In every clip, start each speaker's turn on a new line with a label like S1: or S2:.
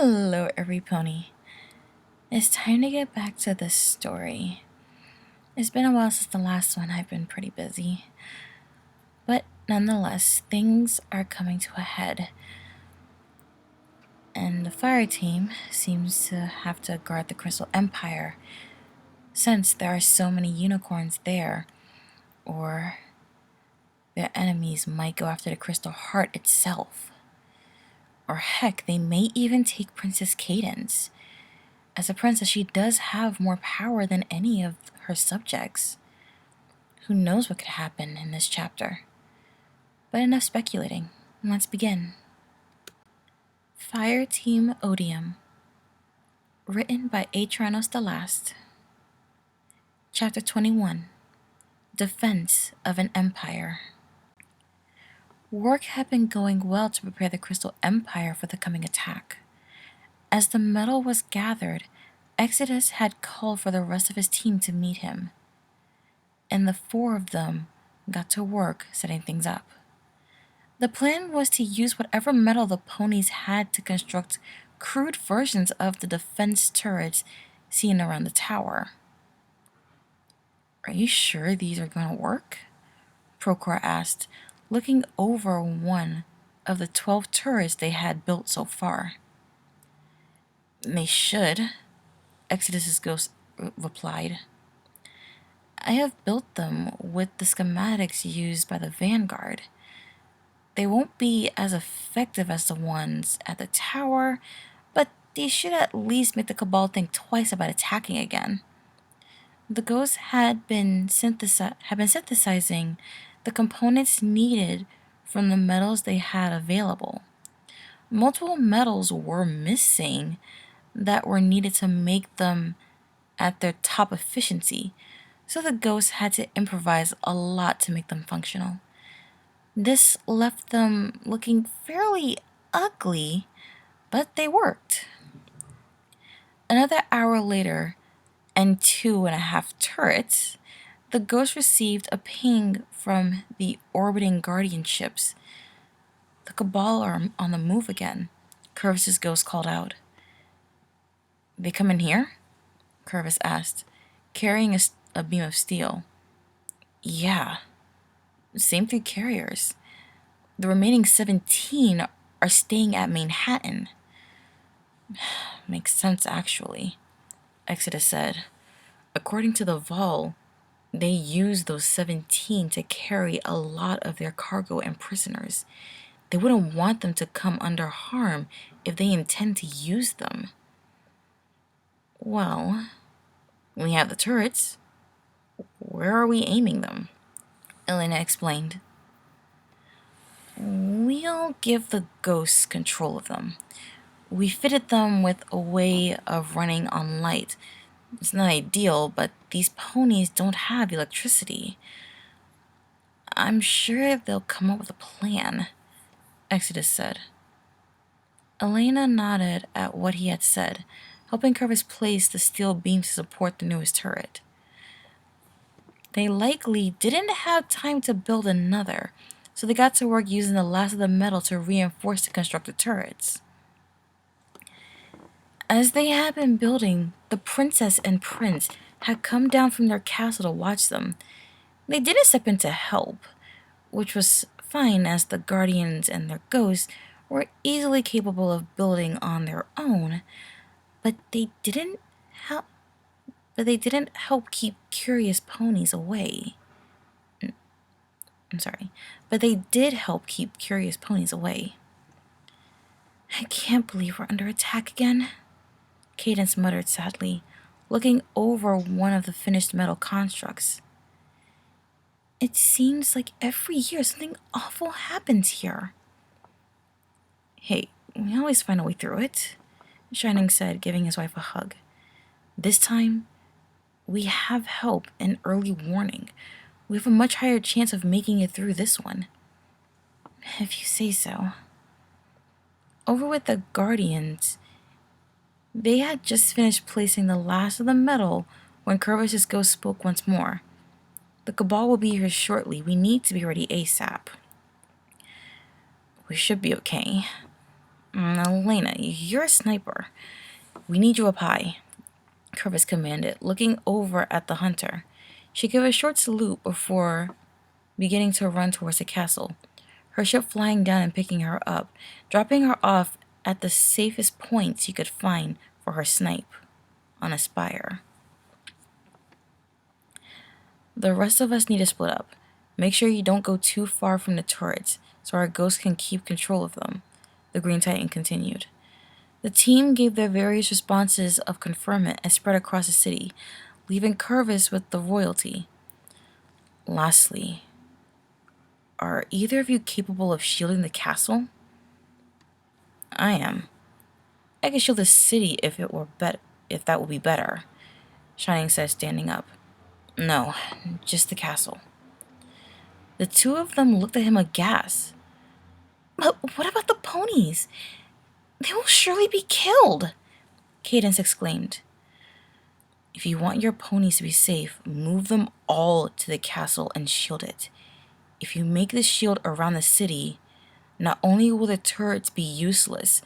S1: Hello, every pony. It's time to get back to this story. It's been a while since the last one. I've been pretty busy. But nonetheless, things are coming to a head. And the fire team seems to have to guard the Crystal Empire, since there are so many unicorns there, or their enemies might go after the Crystal Heart itself. Or heck, they may even take Princess Cadence. As a princess, she does have more power than any of her subjects. Who knows what could happen in this chapter? But enough speculating. Let's begin. Fireteam Odium. Written by Atranos the Last. Chapter 21. Defense of an Empire. Work had been going well to prepare the Crystal Empire for the coming attack. As the metal was gathered, Exodus had called for the rest of his team to meet him, and the four of them got to work setting things up. The plan was to use whatever metal the ponies had to construct crude versions of the defense turrets seen around the tower. "Are you sure these are going to work?" Procor asked, looking over one of the 12 turrets they had built so far. "They should," Exodus's ghost replied. "I have built them with the schematics used by the Vanguard. They won't be as effective as the ones at the tower, but they should at least make the Cabal think twice about attacking again." The ghosts had been synthesizing the components needed from the metals they had available. Multiple metals were missing that were needed to make them at their top efficiency, so the ghosts had to improvise a lot to make them functional. This left them looking fairly ugly, but they worked. Another hour later, and 2.5 turrets, the ghost received a ping from the orbiting Guardian ships. "The Cabal are on the move again," Curvis's ghost called out. "They come in here?" Curvis asked, carrying a beam of steel. "Yeah. Same 3 carriers. The remaining 17 are staying at Manhattan." "Makes sense, actually," Exodus said. "According to the Vol, they use those 17 to carry a lot of their cargo and prisoners. They wouldn't want them to come under harm if they intend to use them." "Well, we have the turrets. Where are we aiming them?" Elena explained. "We'll give the ghosts control of them. We fitted them with a way of running on light. It's not ideal, but these ponies don't have electricity. I'm sure they'll come up with a plan," Exodus said. Elena nodded at what he had said, helping Curvis place the steel beams to support the newest turret. They likely didn't have time to build another, so they got to work using the last of the metal to reinforce the constructed turrets. As they had been building, the princess and prince had come down from their castle to watch them. They didn't step in to help, which was fine as the guardians and their ghosts were easily capable of building on their own, but they didn't help keep curious ponies away. But they did help keep curious ponies away. "I can't believe we're under attack again," Cadence muttered sadly, looking over one of the finished metal constructs. "It seems like every year something awful happens here." "Hey, we always find a way through it," Shining said, giving his wife a hug. "This time, we have help and early warning. We have a much higher chance of making it through this one." "If you say so." Over with the Guardians, they had just finished placing the last of the metal when Curvis's ghost spoke once more. "The Cabal will be here shortly. We need to be ready ASAP." "We should be okay," Elena, you're a sniper. We need you up high, Curvis commanded, looking over at the hunter. She gave a short salute before beginning to run towards the castle, her ship flying down and picking her up, dropping her off at the safest points you could find for her snipe on a spire. The rest of us need to split up. Make sure you don't go too far from the turrets so our ghosts can keep control of them, the Green Titan continued. The team gave their various responses of conferment and spread across the city, leaving Curvis with the royalty. Lastly, are either of you capable of shielding the castle? I am. I could shield the city if that would be better, Shining said, standing up. No, just the castle. The two of them looked at him aghast. But what about the ponies? They will surely be killed, Cadence exclaimed. If you want your ponies to be safe, move them all to the castle and shield it. If you make the shield around the city, not only will the turrets be useless,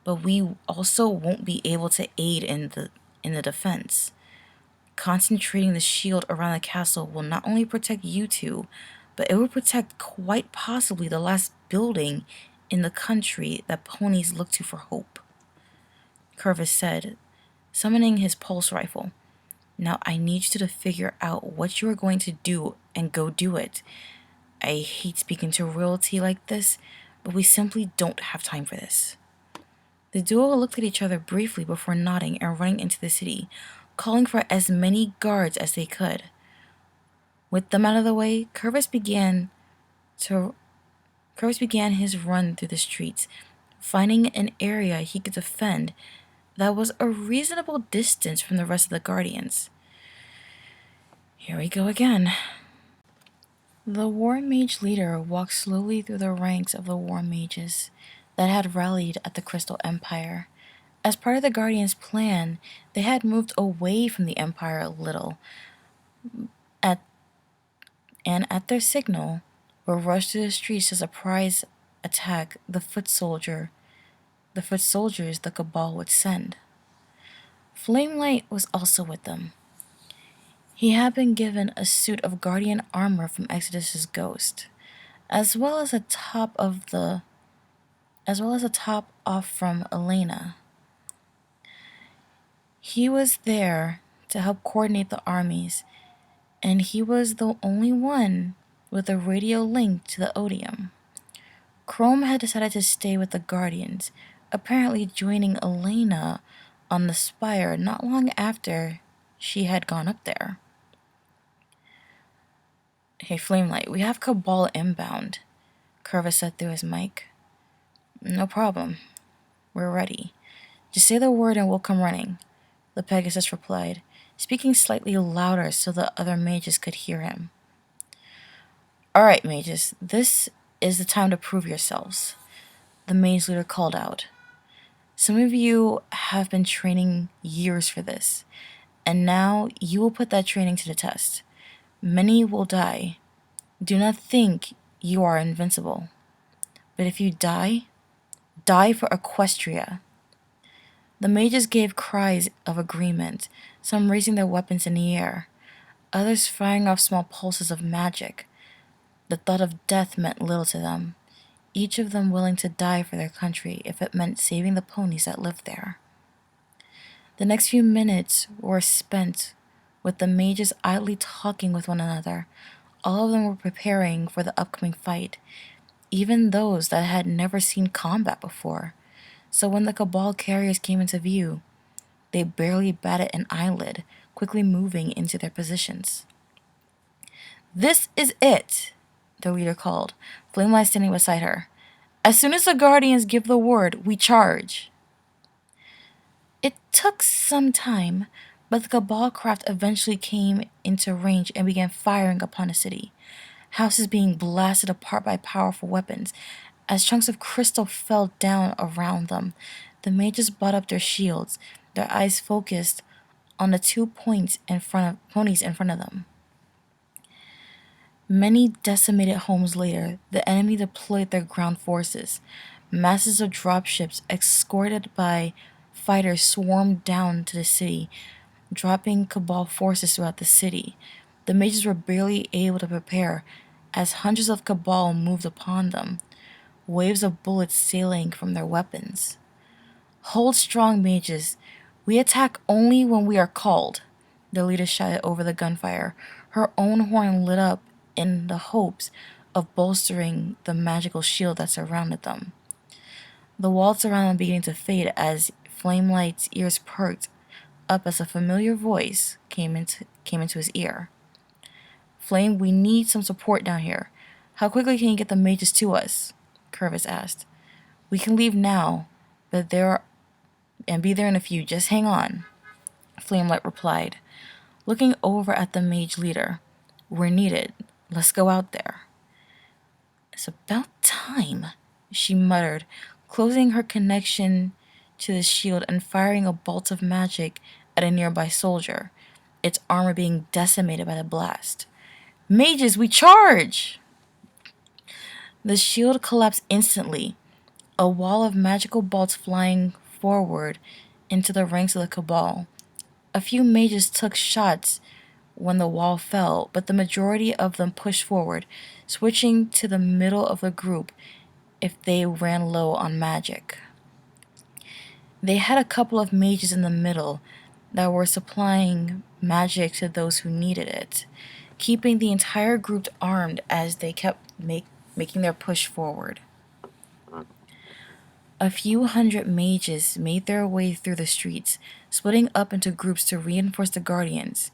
S1: but we also won't be able to aid in the defense. Concentrating the shield around the castle will not only protect you two, but it will protect quite possibly the last building in the country that ponies look to for hope, Curvis said, summoning his pulse rifle. Now I need you to figure out what you are going to do and go do it. I hate speaking to royalty like this, but we simply don't have time for this. The duo looked at each other briefly before nodding and running into the city, calling for as many guards as they could. With them out of the way, Curvis began his run through the streets, finding an area he could defend that was a reasonable distance from the rest of the Guardians. Here we go again. The War Mage leader walked slowly through the ranks of the War Mages that had rallied at the Crystal Empire. As part of the Guardians' plan, they had moved away from the Empire a little, and at their signal, were rushed to the streets to surprise attack the foot soldiers the Cabal would send. Flamelight was also with them. He had been given a suit of Guardian armor from Exodus's ghost, as well as a top off from Elena. He was there to help coordinate the armies, and he was the only one with a radio link to the Odium. Chrome had decided to stay with the Guardians, apparently joining Elena on the spire not long after she had gone up there. Hey, Flamelight, we have Cabal inbound, Curvis said through his mic. No problem. We're ready. Just say the word and we'll come running, the Pegasus replied, speaking slightly louder so the other mages could hear him. All right, mages, this is the time to prove yourselves, the mage leader called out. Some of you have been training years for this, and now you will put that training to the test. Many will die. Do not think you are invincible. But if you die, die for Equestria. The mages gave cries of agreement, some raising their weapons in the air, others firing off small pulses of magic. The thought of death meant little to them, each of them willing to die for their country if it meant saving the ponies that lived there. The next few minutes were spent with the mages idly talking with one another. All of them were preparing for the upcoming fight, even those that had never seen combat before. So when the Cabal carriers came into view, they barely batted an eyelid, quickly moving into their positions. This is it, the leader called, Flamelight standing beside her. As soon as the Guardians give the word, we charge. It took some time, but the Cabal craft eventually came into range and began firing upon the city, houses being blasted apart by powerful weapons. As chunks of crystal fell down around them, the mages brought up their shields, their eyes focused on the 2 ponies in front of them. Many decimated homes later, the enemy deployed their ground forces. Masses of dropships escorted by fighters swarmed down to the city, dropping Cabal forces throughout the city. The mages were barely able to prepare as hundreds of Cabal moved upon them, waves of bullets sailing from their weapons. Hold strong, mages. We attack only when we are called, the leader shouted over the gunfire, her own horn lit up in the hopes of bolstering the magical shield that surrounded them. The walls around them began to fade as Flamelight's ears perked up as a familiar voice came into his ear. Flame, we need some support down here. How quickly can you get the mages to us? Curvis asked. We can leave now, but be there in a few. Just hang on. Flamelight replied, looking over at the mage leader. We're needed. Let's go out there. It's about time, she muttered, closing her connection to the shield and firing a bolt of magic at a nearby soldier, its armor being decimated by the blast. Mages, we charge! The shield collapsed instantly, a wall of magical bolts flying forward into the ranks of the Cabal. A few mages took shots when the wall fell, but the majority of them pushed forward, switching to the middle of the group if they ran low on magic. They had a couple of mages in the middle that were supplying magic to those who needed it, keeping the entire group armed as they kept making their push forward. A few hundred mages made their way through the streets, splitting up into groups to reinforce the guardians.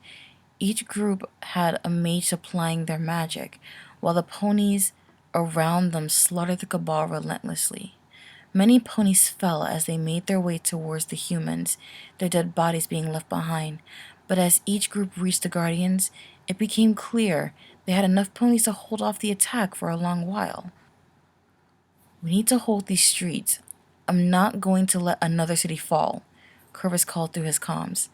S1: Each group had a mage supplying their magic, while the ponies around them slaughtered the Cabal relentlessly. Many ponies fell as they made their way towards the humans, their dead bodies being left behind. But as each group reached the guardians, it became clear they had enough ponies to hold off the attack for a long while. We need to hold these streets. I'm not going to let another city fall, Curvis called through his comms,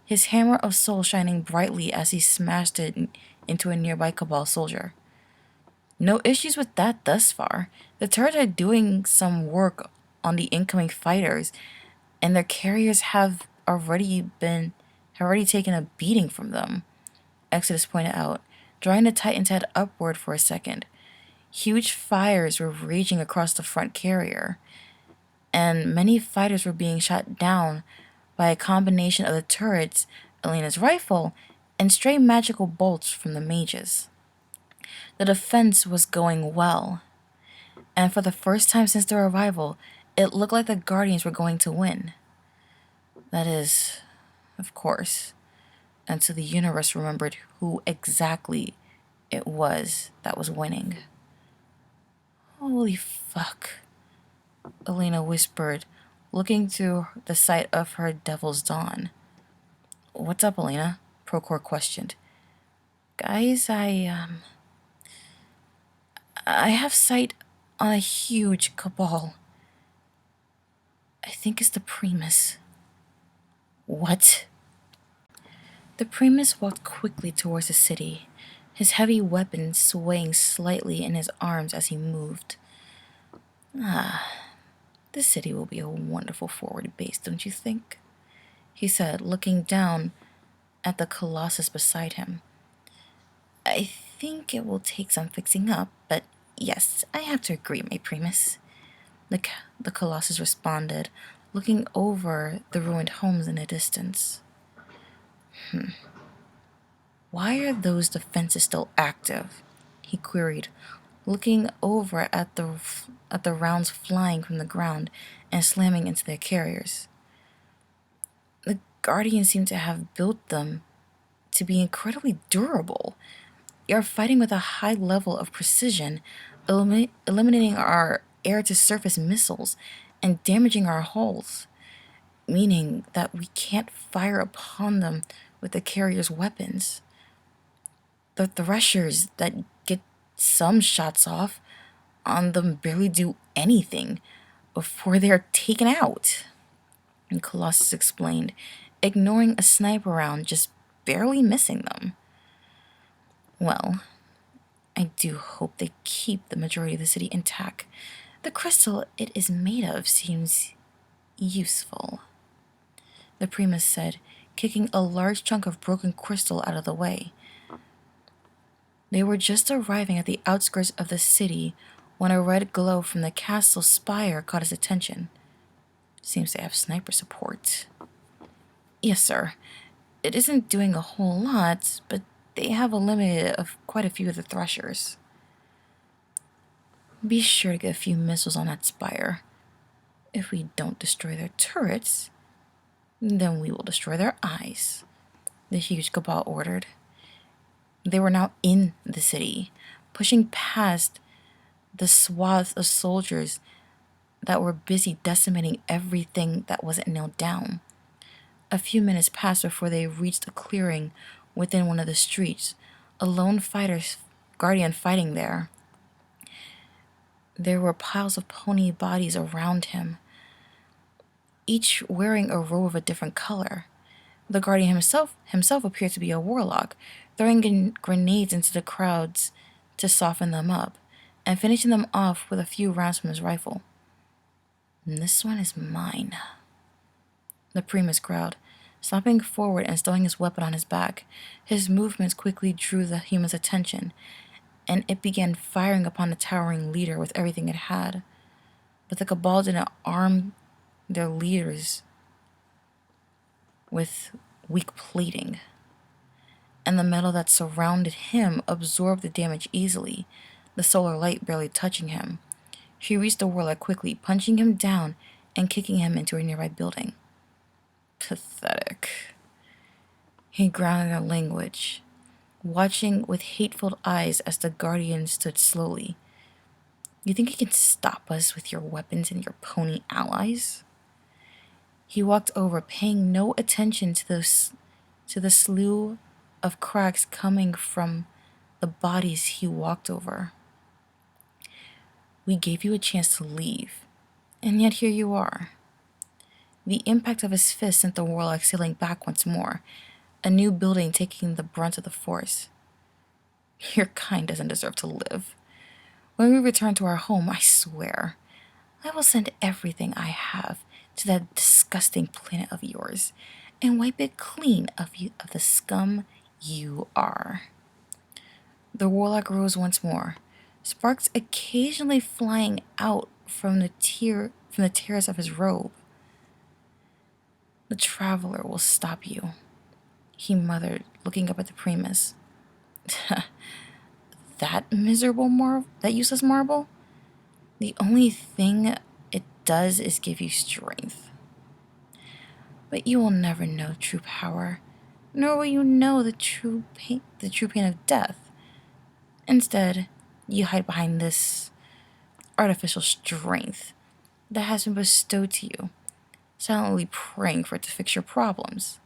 S1: his hammer of soul shining brightly as he smashed it into a nearby Cabal soldier. No issues with that thus far. The turrets are doing some work on the incoming fighters, and their carriers have already taken a beating from them, Exodus pointed out, drawing the Titan's head upward for a second. Huge fires were raging across the front carrier, and many fighters were being shot down by a combination of the turrets, Elena's rifle, and stray magical bolts from the mages. The defense was going well, and for the first time since their arrival, it looked like the Guardians were going to win. That is, of course, until the universe remembered who exactly it was that was winning. Holy fuck, Elena whispered, looking through the sight of her Devil's Dawn. What's up, Elena? Procore questioned. Guys, I have sight on a huge Cabal. I think it's the Primus. What? The Primus walked quickly towards the city, his heavy weapon swaying slightly in his arms as he moved. This city will be a wonderful forward base, don't you think? He said, looking down at the Colossus beside him. I think it will take some fixing up, but yes, I have to agree, my Primus. The Colossus responded, looking over the ruined homes in the distance. Why are those defenses still active? He queried, looking over at the rounds flying from the ground and slamming into their carriers. The Guardians seem to have built them to be incredibly durable. They are fighting with a high level of precision, eliminating our air-to-surface missiles and damaging our hulls, meaning that we can't fire upon them with the carrier's weapons. The threshers that get some shots off on them barely do anything before they're taken out, and Colossus explained, ignoring a sniper round just barely missing them. Well, I do hope they keep the majority of the city intact, The crystal it is made of seems useful, the Primus said, kicking a large chunk of broken crystal out of the way. They were just arriving at the outskirts of the city when a red glow from the castle spire caught his attention. Seems they have sniper support. Yes, sir. It isn't doing a whole lot, but they have a limit of quite a few of the threshers. Be sure to get a few missiles on that spire. If we don't destroy their turrets, then we will destroy their eyes, the huge cabal ordered. They were now in the city, pushing past the swaths of soldiers that were busy decimating everything that wasn't nailed down. A few minutes passed before they reached a clearing within one of the streets, a lone guardian fighting there. There were piles of pony bodies around him, each wearing a robe of a different color. The guardian himself appeared to be a warlock, throwing grenades into the crowds to soften them up, and finishing them off with a few rounds from his rifle. This one is mine, the Primus growled, stopping forward and stowing his weapon on his back. His movements quickly drew the human's attention, and it began firing upon the towering leader with everything it had. But the cabal didn't arm their leaders with weak plating, and the metal that surrounded him absorbed the damage easily, the solar light barely touching him. He reached the warlock quickly, punching him down and kicking him into a nearby building. Pathetic. He ground in their language, watching with hateful eyes as the guardian stood slowly. You think you can stop us with your weapons and your pony allies? He walked over, paying no attention to the slew of cracks coming from the bodies he walked over. We gave you a chance to leave, and yet here you are. The impact of his fist sent the warlock sailing back once more, a new building taking the brunt of the force. Your kind doesn't deserve to live. When we return to our home, I swear, I will send everything I have to that disgusting planet of yours and wipe it clean of the scum you are. The warlock rose once more, sparks occasionally flying out from the tears of his robe. The traveler will stop you, he muttered, looking up at the Primus. That useless marble? The only thing it does is give you strength. But you will never know true power, nor will you know the true pain of death. Instead, you hide behind this artificial strength that has been bestowed to you, silently praying for it to fix your problems,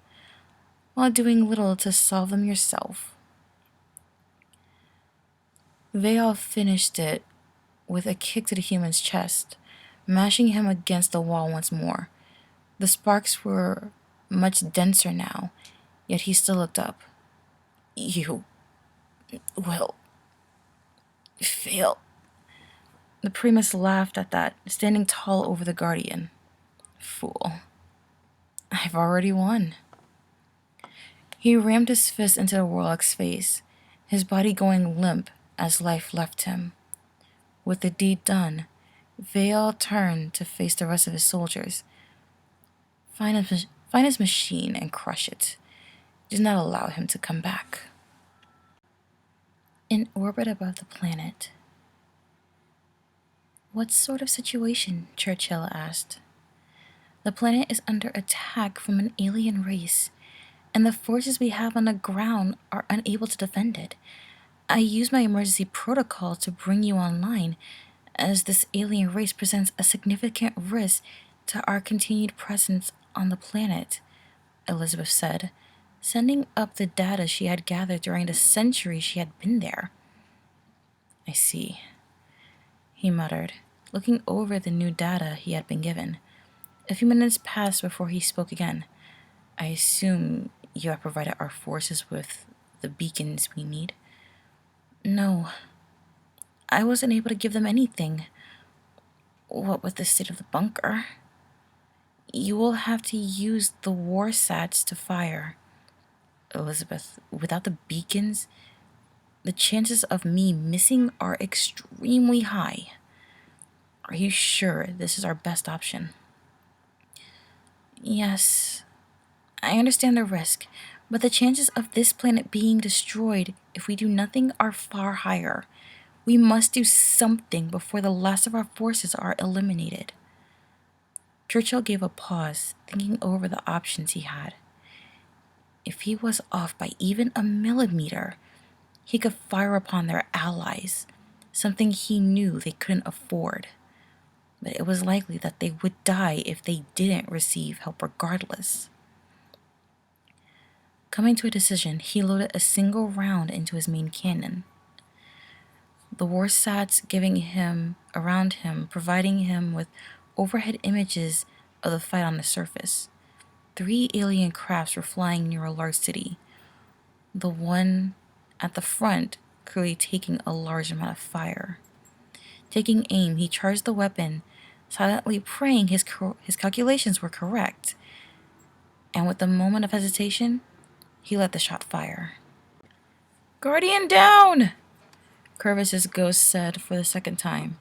S1: while doing little to solve them yourself. Veil finished it with a kick to the human's chest, mashing him against the wall once more. The sparks were much denser now, yet he still looked up. You will fail. The Primus laughed at that, standing tall over the guardian. Fool. I've already won. He rammed his fist into the warlock's face, his body going limp as life left him. With the deed done, Veil turned to face the rest of his soldiers. Find his machine and crush it. Do not allow him to come back. In orbit above the planet. What sort of situation? Churchill asked. The planet is under attack from an alien race, and the forces we have on the ground are unable to defend it. I used my emergency protocol to bring you online, as this alien race presents a significant risk to our continued presence on the planet, Elizabeth said, sending up the data she had gathered during the century she had been there. I see, he muttered, looking over the new data he had been given. A few minutes passed before he spoke again. I assume you have provided our forces with the beacons we need? No, I wasn't able to give them anything. What with the state of the bunker? You will have to use the war sats to fire. Elizabeth, without the beacons, the chances of me missing are extremely high. Are you sure this is our best option? Yes, I understand the risk, but the chances of this planet being destroyed if we do nothing are far higher. We must do something before the last of our forces are eliminated. Churchill gave a pause, thinking over the options he had. If he was off by even a millimeter, he could fire upon their allies, something he knew they couldn't afford. But it was likely that they would die if they didn't receive help regardless. Coming to a decision, he loaded a single round into his main cannon. The war sats giving him around him, providing him with overhead images of the fight on the surface. 3 alien crafts were flying near a large city. The one at the front clearly taking a large amount of fire. Taking aim, he charged the weapon, silently praying his calculations were correct. And with a moment of hesitation, he let the shot fire. "Guardian down!" Curvis's ghost said for the second time.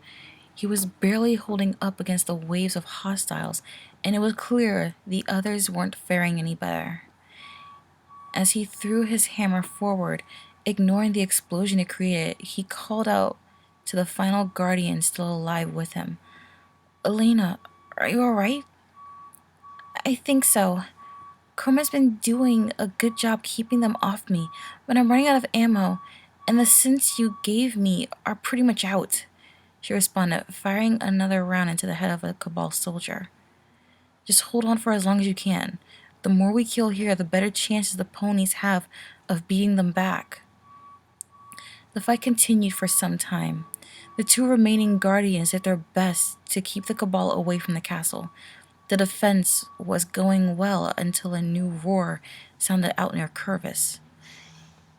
S1: He was barely holding up against the waves of hostiles, and it was clear the others weren't faring any better. As he threw his hammer forward, ignoring the explosion it created, he called out to the final guardian still alive with him. "Elena, are you alright?" "I think so. Karma's been doing a good job keeping them off me, but I'm running out of ammo, and the synths you gave me are pretty much out," she responded, firing another round into the head of a Cabal soldier. "Just hold on for as long as you can. The more we kill here, the better chances the ponies have of beating them back." The fight continued for some time. The 2 remaining guardians did their best to keep the Cabal away from the castle. The defense was going well until a new roar sounded out near Curvis.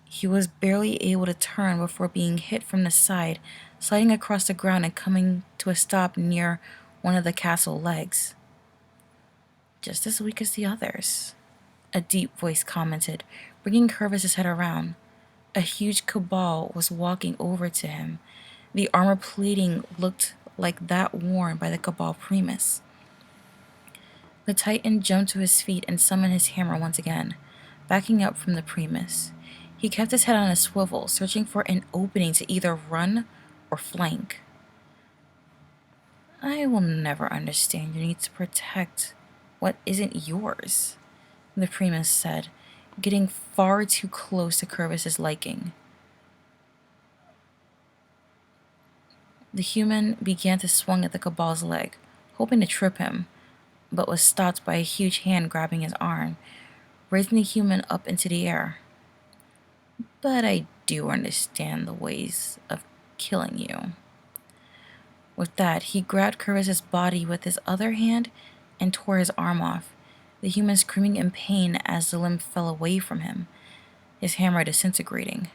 S1: He was barely able to turn before being hit from the side, sliding across the ground and coming to a stop near one of the castle legs. "Just as weak as the others," a deep voice commented, bringing Curvis's head around. A huge Cabal was walking over to him. The armor plating looked like that worn by the Cabal Primus. The Titan jumped to his feet and summoned his hammer once again, backing up from the Primus. He kept his head on a swivel, searching for an opening to either run or flank. "I will never understand your need to protect what isn't yours," the Primus said, getting far too close to Curvis's liking. The human began to swing at the Cabal's leg, hoping to trip him, but was stopped by a huge hand grabbing his arm, raising the human up into the air. "But I do understand the ways of killing you." With that, he grabbed Curvis's body with his other hand and tore his arm off, the human screaming in pain as the limb fell away from him, his hammer disintegrating.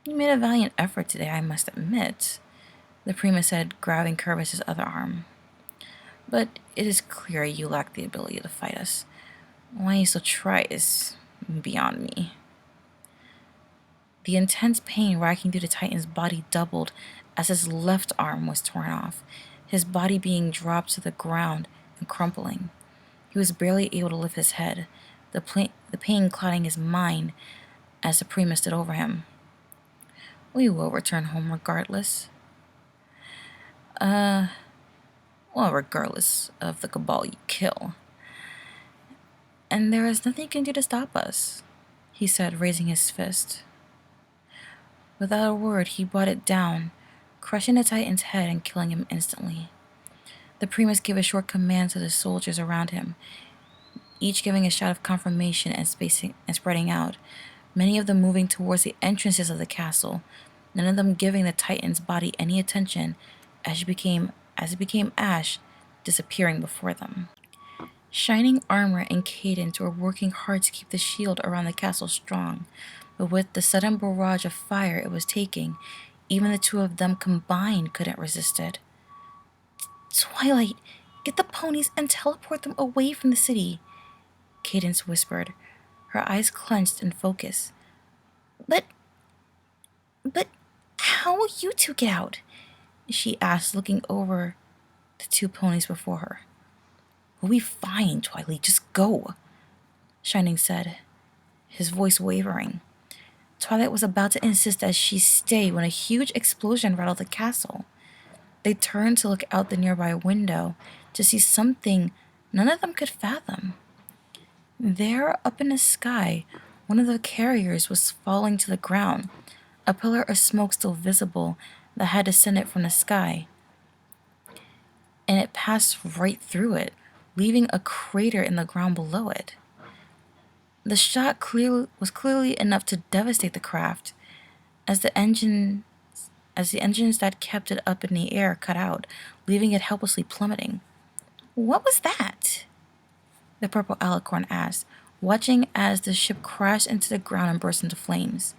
S1: "You made a valiant effort today, I must admit," the Primus said, grabbing Curvis's other arm. "But it is clear you lack the ability to fight us. Why you still try is beyond me." The intense pain racking through the Titan's body doubled as his left arm was torn off, his body being dropped to the ground and crumpling. He was barely able to lift his head, the pain clouding his mind as the Primus stood over him. "We will return home regardless." Well, regardless of the Cabal you kill. "And there is nothing you can do to stop us," he said, raising his fist. Without a word, he brought it down, crushing the Titan's head and killing him instantly. The Primus gave a short command to the soldiers around him, each giving a shout of confirmation and spreading out, many of them moving towards the entrances of the castle, none of them giving the Titan's body any attention as it became ash, disappearing before them. Shining Armor and Cadence were working hard to keep the shield around the castle strong, but with the sudden barrage of fire it was taking, even the 2 of them combined couldn't resist it. Twilight, get the ponies and teleport them away from the city, Cadence whispered, her eyes clenched in focus. But how will you two get out? She asked, looking over the two ponies before her. We'll be fine, Twilight, just go, Shining said, his voice wavering. Twilight was about to insist that she stay when a huge explosion rattled the castle. They turned to look out the nearby window to see something none of them could fathom. There, up in the sky, one of the carriers was falling to the ground, a pillar of smoke still visible that had descended from the sky, and it passed right through it, leaving a crater in the ground below it. The shot was clearly enough to devastate the craft, as the engines that kept it up in the air cut out, leaving it helplessly plummeting. What was that? The purple alicorn asked, watching as the ship crashed into the ground and burst into flames.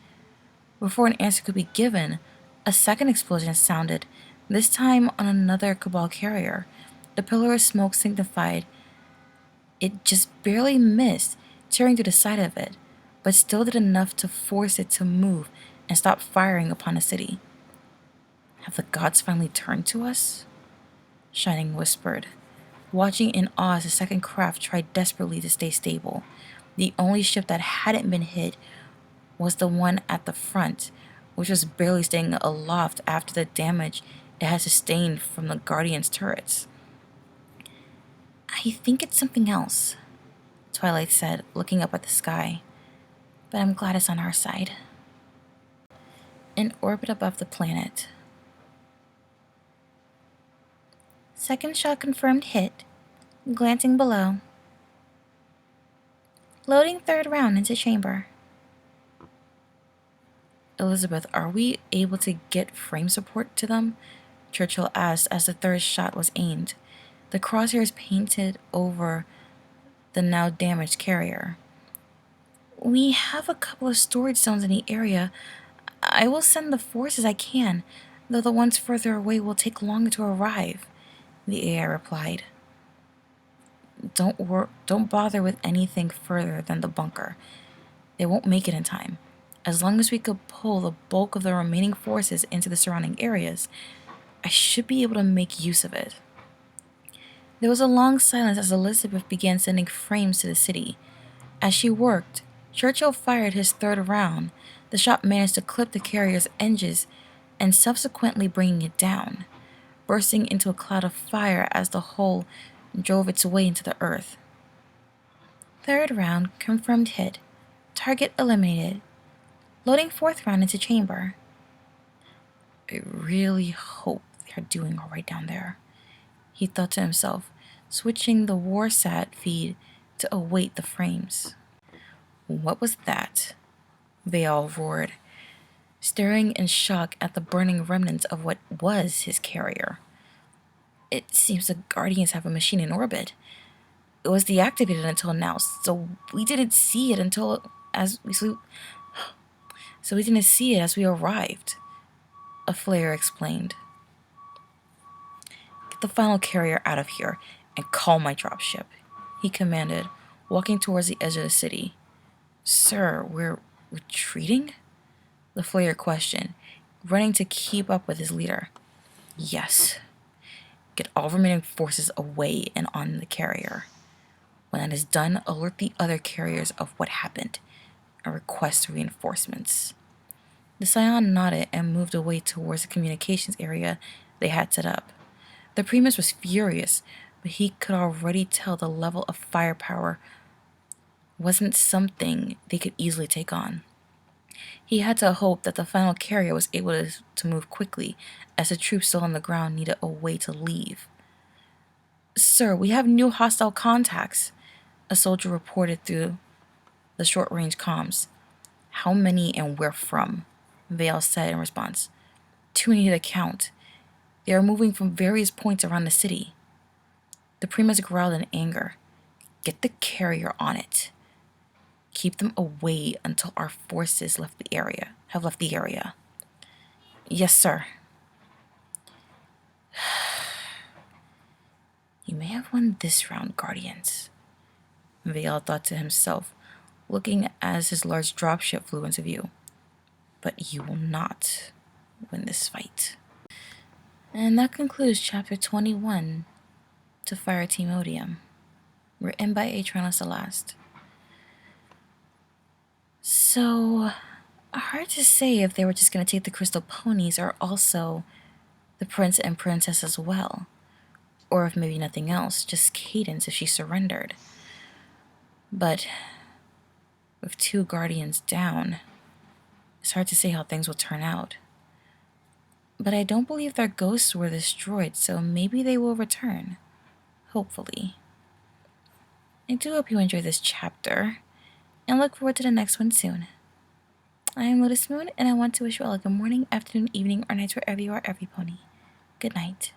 S1: Before an answer could be given, a second explosion sounded, this time on another Cabal carrier. The pillar of smoke signified it just barely missed, tearing through the side of it, but still did enough to force it to move and stop firing upon the city. Have the gods finally turned to us? Shining whispered, watching in awe as the second craft tried desperately to stay stable. The only ship that hadn't been hit was the one at the front, which was barely staying aloft after the damage it had sustained from the Guardian's turrets. I think it's something else, Twilight said, looking up at the sky, but I'm glad it's on our side. In orbit above the planet. Second shot confirmed hit. Glancing below. Loading third round into chamber. Elizabeth, are we able to get frame support to them? Churchill asked as the third shot was aimed, the crosshairs painted over the now damaged carrier. We have a couple of storage zones in the area. I will send the forces I can, though the ones further away will take longer to arrive, the AI replied. Don't bother with anything further than the bunker. They won't make it in time. As long as we could pull the bulk of the remaining forces into the surrounding areas, I should be able to make use of it. There was a long silence as Elizabeth began sending frames to the city. As she worked, Churchill fired his third round. The shot managed to clip the carrier's engines and subsequently bringing it down, bursting into a cloud of fire as the hull drove its way into the earth. Third round confirmed hit. Target eliminated. Loading fourth round into chamber. I really hope they're doing all right down there, he thought to himself, switching the Warsat feed to await the frames. What was that? They all roared, staring in shock at the burning remnants of what was his carrier. It seems the Guardians have a machine in orbit. It was deactivated until now, so we didn't see it as we arrived, a flare explained. Get the final carrier out of here and call my dropship, he commanded, walking towards the edge of the city. Sir, we're retreating? The flare questioned, running to keep up with his leader. Yes. Get all remaining forces away and on the carrier. When that is done, alert the other carriers of what happened and request reinforcements. The Scion nodded and moved away towards the communications area they had set up. The Primus was furious, but he could already tell the level of firepower wasn't something they could easily take on. He had to hope that the final carrier was able to move quickly, as the troops still on the ground needed a way to leave. Sir, we have new hostile contacts, a soldier reported through the short-range comms. How many and where from? Vale said in response. Too many to count. They are moving from various points around the city. The Primus growled in anger. Get the carrier on it. Keep them away until our forces have left the area. Yes, sir. You may have won this round, Guardians, Vale thought to himself, looking as his large dropship flew into view. But you will not win this fight. And that concludes Chapter 21 to Fireteam Odium, written by Atrana Celeste. So, hard to say if they were just going to take the crystal ponies or also the prince and princess as well. Or if maybe nothing else, just Cadence if she surrendered. But with 2 guardians down, it's hard to say how things will turn out. But I don't believe their ghosts were destroyed, so maybe they will return. Hopefully. I do hope you enjoyed this chapter, and look forward to the next one soon. I am Lotus Moon, and I want to wish you all a good morning, afternoon, evening, or night wherever you are, every pony. Good night.